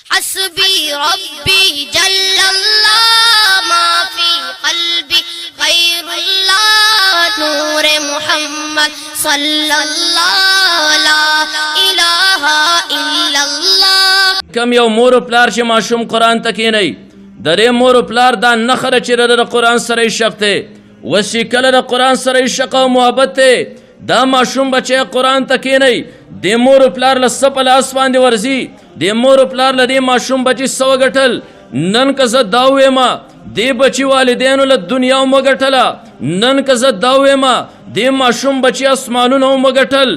حسبي ربي جل الله ما في قلبي غير الله نور محمد صلى الله لا إله إلا الله. کم یو مور و پلار چې ماشوم قرآن ته کینی د دې مور و پلار دا نخره چې د قرآن سره عشق دی وسې کله د قرآن سره عشق او محبت دی دا ماشوم بچی قرآن ته کینی د مور و پلار له څه په لاس باندې ورځي د مور و پلار له دې ماشوم بچي څه وګټل نن که زه دا ووایم دې بچي والدینو له دنیا هم وګټله نن که زه دا ووایم دې ماشوم بچي اسمانونه هم وګټل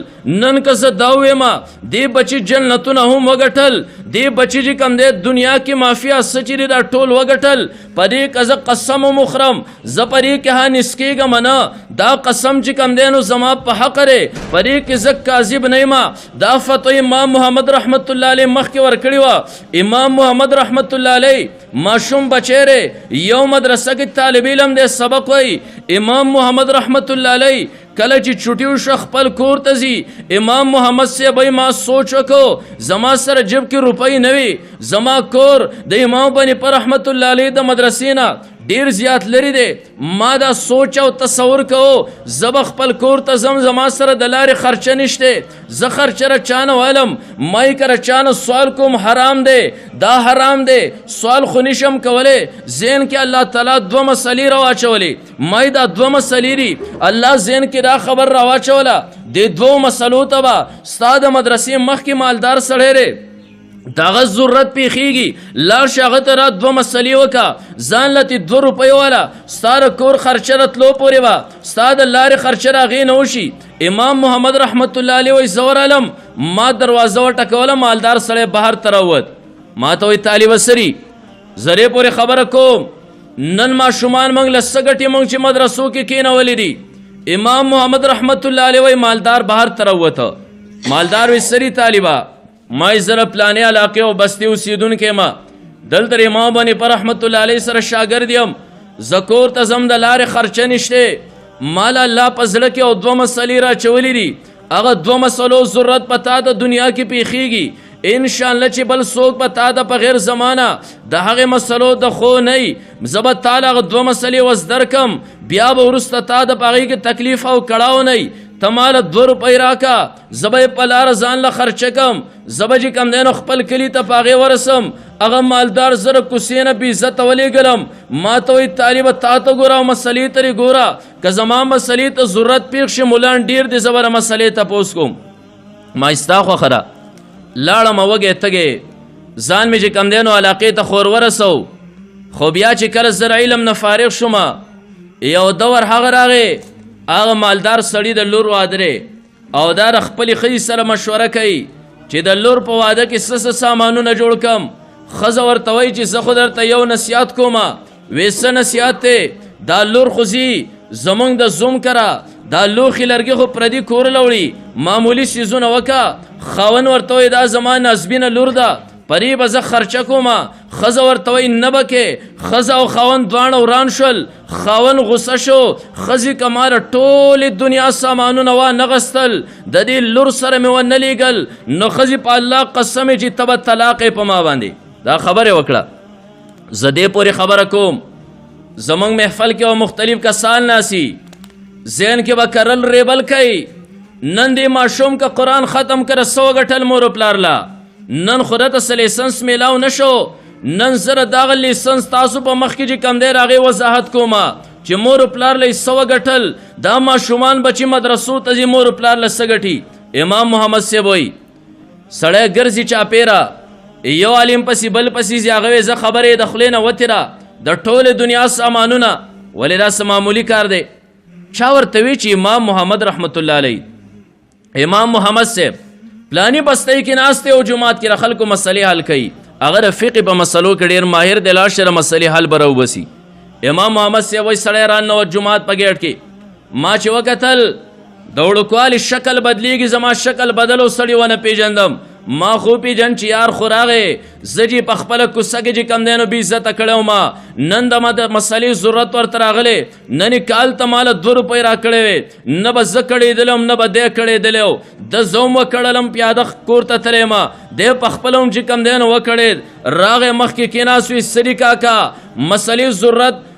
نن که زه دا ووایم دې بچي جنتونه هم وګټل دې بچي چې کوم دی دنیا کې مافیا څه چې دی دا ټول وګټل په دې که زه قسم هم وخورم زه په دې کې ها نسکېږم نه دا قسم چې کوم دی نو زما په حق دی په دې کې زه کاذب نه یم دا فتوی امام محمد رحمت الله علیه مخکې ورکړې وه امام محمد رحمت الله علیه ماشوم بچی دی یو مدرسه کې طالب علم دی سبق وایي امام محمد رحمت الله علیه کله چې چټي وشو خپل کور ته ځي امام محمد صاحب ما سوچ وکړو زما سره جب کې روپۍ نه وي زما کور د امام بني پر رحمت الله علیه د مدرسې نه ډیر زیات لري دی ما دا سوچ او تصور کوو زه به خپل کور ته ځم زما سره د لارې خرچه نشته زه خرچه را چانه والم ما یې که را چانه سوال کوم حرام دی دا حرام دی سوال خو نشم کولی ذهن کې الله تعالی دوه مسلې راواچولې ما یې دا دوه مسلې دي الله ذهن کې دا خبر راواچوله د دوو مسلو ته به ستا د مدرسې مخکې مالدار سړی دی داغه ضرورت پیخیږي لاړ شه هغه ته را دوه مسلې وکړه ځان له تې 2 روپۍ واله ستا د کور خرچه راتلو پورې به ستا د لارې خرچه د هغې نه وشي امام محمد رحمت الله علیه وایي زه ورغلم ما دروازه وټکوله مالدار سړی بهر ته راووت ما ته وایي طالبه سري زرې پورې خبره کوم نن ماشومان موږ له څه ګټې موږ چې مدرسو کې کېنولې دي امام محمد رحمت الله علیه وایي مالدار بهر ته راووته مالدار وایي سري طالبه ما زره پلانې علاقې او بستې اوسېدونکی ما دلته امام بني پر رحمت الله علیه سره شاګرد یم زه کور ته ځم د لارې خرچه نشته مال الله په زړه کې او 2 مسلې راچولې دي هغه 2 مسلو ضرورت په تا د دنیا کې پیښیږي انشاءالله چې بل څوک په تا د په غیر زمانه د هغې مسلو د خو نه زه به تاله هغه 2 مسلې وس درکم بیا به وروسته تا د په هغې کې تکلیف او کړاو نه ته ماله 2 روپۍ راکه زه به یې په لاره ځان له خرچه کم زه به چې کوم دی نو خپل کلي ته په هغې ورسم هغه مالدار زره کوڅې نه بې عزته ولېږلم ما ته وایي طالبه تا ته ګوره او مسلې ته یې ګوره که زما مسلې ته ضرورت پېښ شي ملان ډېر دی زه به مسلې تپوس کوم ما ستا خوښه ده لاړم وږی تږی ځان مې چې کوم دی نو علاقې ته خور ورسو خو بیا چې کله زه علم نه فارغ شومه یو دور هغه راغی هغه مالدار سړي د لور واده او دا د خپلې ښځې سره مشوره کوي چې د لور په واده کې څه څه سامانونه جوړ کړم ښځه ورته وایي چې زه خو درته یو نصیحت کومه وایي څه نصیحت دی دا لور خو ځي زمونږ د زوم کره دا لوښي لرګي خو پردي کور لوړي معمولي څیزونه وکړه خاوند ورته وایي دا زما نصبینه لور ده پرې به زه خرچه کومه ښځه ورته وایي نه به کې ښځه او خاوند دواړه وران شول خاوند غصه شو ښځې که ماله ټولې دنیا سامانونه وانغستل د دې لور سره مې ونه لیږل نو ښځې په الله قسم چې ته به طلاق په ما باندې دا خبرې وکړه زه دې پورې خبره کوم زمونږ محفل کې او مختلف کسان ناسي ذهن کې به کرل ریبل کوي نن دې ماشوم که قرآن ختم کړه څه وګټل مور و پلار له نن خو راته څه لیسنس میلاو نه شو نن زه دغه لیسنس تاسو په مخ کې چې کوم دی هغې وضاحت کومه چې مور و پلار له یې څه وګټل دا ماشومان بچي مدرسو ته ځي مور و پلار له څه ګټي امام محمد صاحب وایي سړی ګرځي چاپېره یو عالم پسې بل پسې ځي هغه وایي زه خبرې د خولې نه وتېره د ټولې دنیا سامانونه ولې دا څه معمولي کار دی چا ورته وی چې امام محمد رحمت الله علیه امام محمد صاحب پلانی بستۍ کې ناست او جماعت کې خلکو مسلې حل کوي هغه د فقه په مسلو کې ډېر ماهر دی لاړ شه د مسلې حل به راوبسي امام محمد صاحب وایي سړی راننوت جماعت په ګیټ کې ما چې وکتل د وړوکوالي شکل بدلیږي زما شکل بدل او سړي ونه پیژندم ما خو پیژن چې یار خو راغی زه چې په خپله کوڅه کې چې کوم دی نو بې عزته کړی وم نن د مسلې ضرورت ورته راغلی نن یې کال ته ماله 2 روپۍ راکړی وې نه به زه کړېدلی وم نه به دی کړېدلی و د زه هم وکړلم پیاده کور ته تللی یم دی په خپله هم چې کوم دی نو وکړېد راغی مخکې کېناست وی سړي کاکا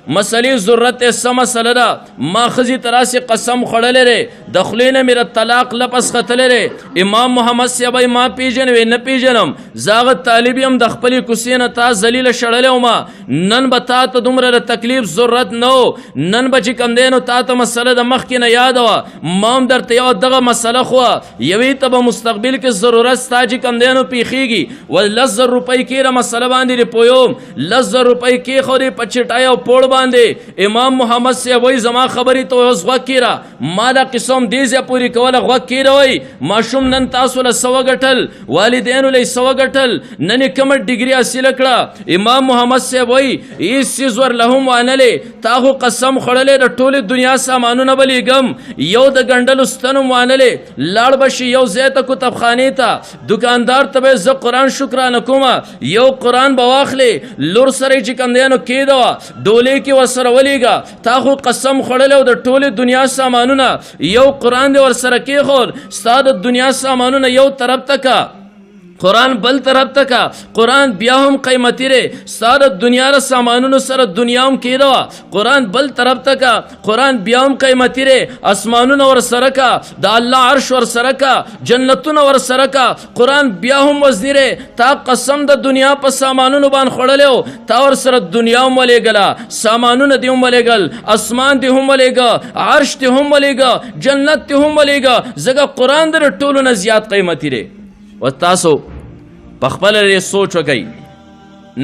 مسلې ضرورت څه مسله ده ما ښځې ته راسې قسم خوړلی دی د خولې نه مې طلاق لفظ ختلی دی امام محمد صاحب ما پیژنې وی نه پیژنم زه هغه طالب یم د خپلې کوڅې نه تا ذلیله شړلی وم نن به تا ته دومره د تکلیف ضرورت نه و نن به چې کوم دی نو تا ته مسله د مخکې نه یاده وه ما هم درته یوه دغه مسله خو یوې ته به مستقبل کې ضرورت ستا چې کوم دی نو پیښېږي و 10,000 روپۍ کېره مسله باندې دې پوهوم 10,000 روپۍ کېښودې په چټۍ او پوړ باندې امام محمد صاحب وایي زما خبرې ته اوس غوږ کېره ما دا قصه هم دې ځای پورې کوله غوږ کېره وایي ماشوم نن تاسو له څه وګټل والدینو له یې څه وګټل نن یې کومه ډګري حاصله کړه امام محمد صاحب وایي هېڅ څیز ورله هم وانلې تا خو قسم خوړلی د ټولې دنیا سامانونه به لیږم یو د ګنډلو ستن هم وانلې لاړ به شي یو ځای ته کتابخانې ته دوکاندار ته به زه قرآن شکرانه کومه یو قرآن به واخلې لور سره یې چې کوم دی نو کېده وه ډولۍ کې ورسره ولیږه تا خو قسم خوړلی او د ټولې دنیا سامانونه یو قرآن دې ورسره کېښود ستا د دنیا سامانونه یو طرف ته که قرآن بل طرف ته کا قرآن بیا هم قیمتي دی ستا د دنیا د سامانونو سره دنیا هم کېده وه قرآن بل طرف ته کا قرآن بیا هم قیمتي دی اسمانونه ورسره کا د الله عرش ورسره کا جنتونه ورسره کا قرآن بیا هم وزني دی تا قسم د دنیا په سامانونو باندې خوړلی و تا ورسره دنیا هم ولیږله سامانونه دې هم ولیږل اسمان دې هم ولیږه عرش دې هم ولیږه جنت دې هم ولیږه ځکه قرآن د ټولو نه زیات قیمتي دی و تاسو په خپله لرې سوچ وکئ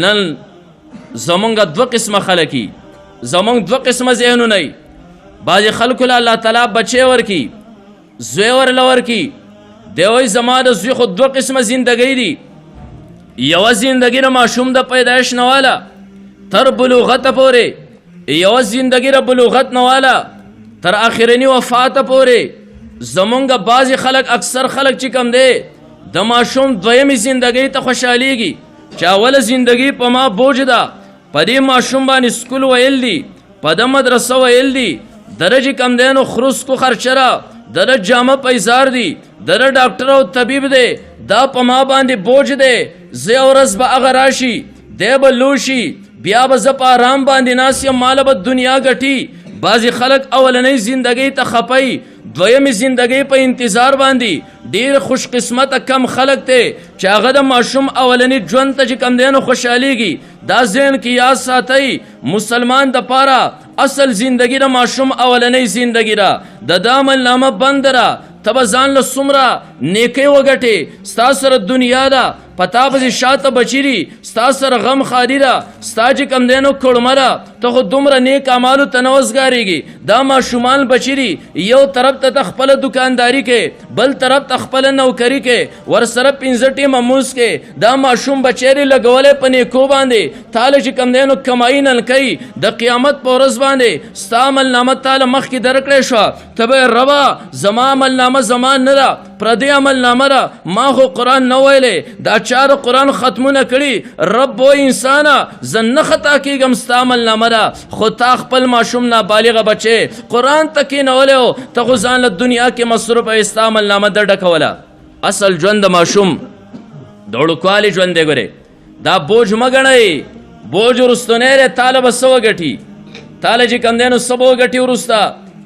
نن زمونږ 2 قسمه خلک زمونږ 2 قسمه ذهنونه یي بعضې خلکو له الله تعالی بچی ورکي زوی ورله ورکي دی وایي زما د زوی خو 2 قسمه زندګۍ دي یوه زندګي د ماشوم د پیدایش نه واله تر بلوغته پورې یوه زندګي د بلوغت نه واله تر آخرني وفاته پورې زمونږ بعضې خلک اکثر خلک چې کم دی د ماشوم دویمې زندګۍ ته خوشحالیږي چې اوله زندګي په ما بوج ده په دې ماشوم باندې سکول ویل دي په ده مدرسه ویل دي دره چې کم دی نو خرس کو خرچه ده دره جامه پیزار دي دره ډاکټر او طبیب دی دا په ما باندې بوج دی زه یوه ورځ به هغه راشي دی به لوشي بیا به زه په آرام باندې ناست یم ماله به دنیا ګټي بعضې خلک اولنۍ زندګۍ ته خپئ دویمې زندګۍ په انتظار باندې ډېر خوش قسمته کم خلک دی چې هغه د ماشوم اولني ژوند ته چې کم دی نو خوشحالیږي دا ذهن کې یاد ساتئ مسلمان دپاره اصل زندګي د ماشوم اولنۍ زندګي ده د دا عملنامه بند ده ته به ځان له څومره نیکۍ وګټې ستا سره دنیا ده په تا پسې شاته بچي دي ستا سره غم خالي ده ستا چې کوم دی نو کړمه ده ته خو دومره نیک اعمالو ته نه وزګارېږي دا ماشومان بچي دي یو طرف ته ته خپله دکانداري کې بل طرف ته خپله نوکري کې ورسره 5 ټیمه مونځ کې دا ماشوم بچی دی لګولی په نیکو باندې تاله چې کوم دی نو کمایي نن کوي د قیامت په ورځ باندې ستا عملنامه تاله مخکې درکړی شوه ته به ربه زما عملنامه زما نه ده پردی عملنامه ده ما خو قرآن نه ویلی دا چا د قرآن ختمونه کړي رب وایي انسانه زه نه خطا کېږم ستا عملنامه ده خو تا خپل ماشوم نابالغه بچی قرآن ته کېنولی و ته خو ځان له دنیا کې مصروف او ستا عملنامه ده ډکوله اصل ژوند د ماشوم د وړوکوالي ژوند دی ګورې دا بوج مه ګڼئ بوج وروستنی دی تاله به څه وګټي تاله چې کوم دی نو څه به وګټي وروسته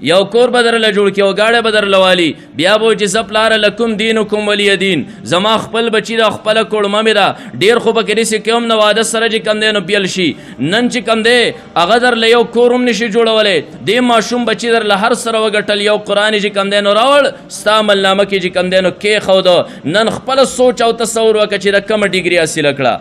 یو کور به درله جوړ کړي یو ګاډی به درله والي بیا به وایي چې زه پلاره لکم دینکم ولی دین زما خپل بچي ده خپله کوړمه مې ده ډېر خو پکې داسې کې هم نه واده سره چې کوم دی نو بیل شي نن چې کوم دی هغه درله یو کور هم نشي جوړولی دې ماشوم بچي درله هر سره وګټل یو قرآن یې چې کوم دی نو راوړ ستا عملنامه کې چې کوم دی نو کېښوده نن خپله سوچ او تصور وکړه چې د کومه ډګري حاصله کړه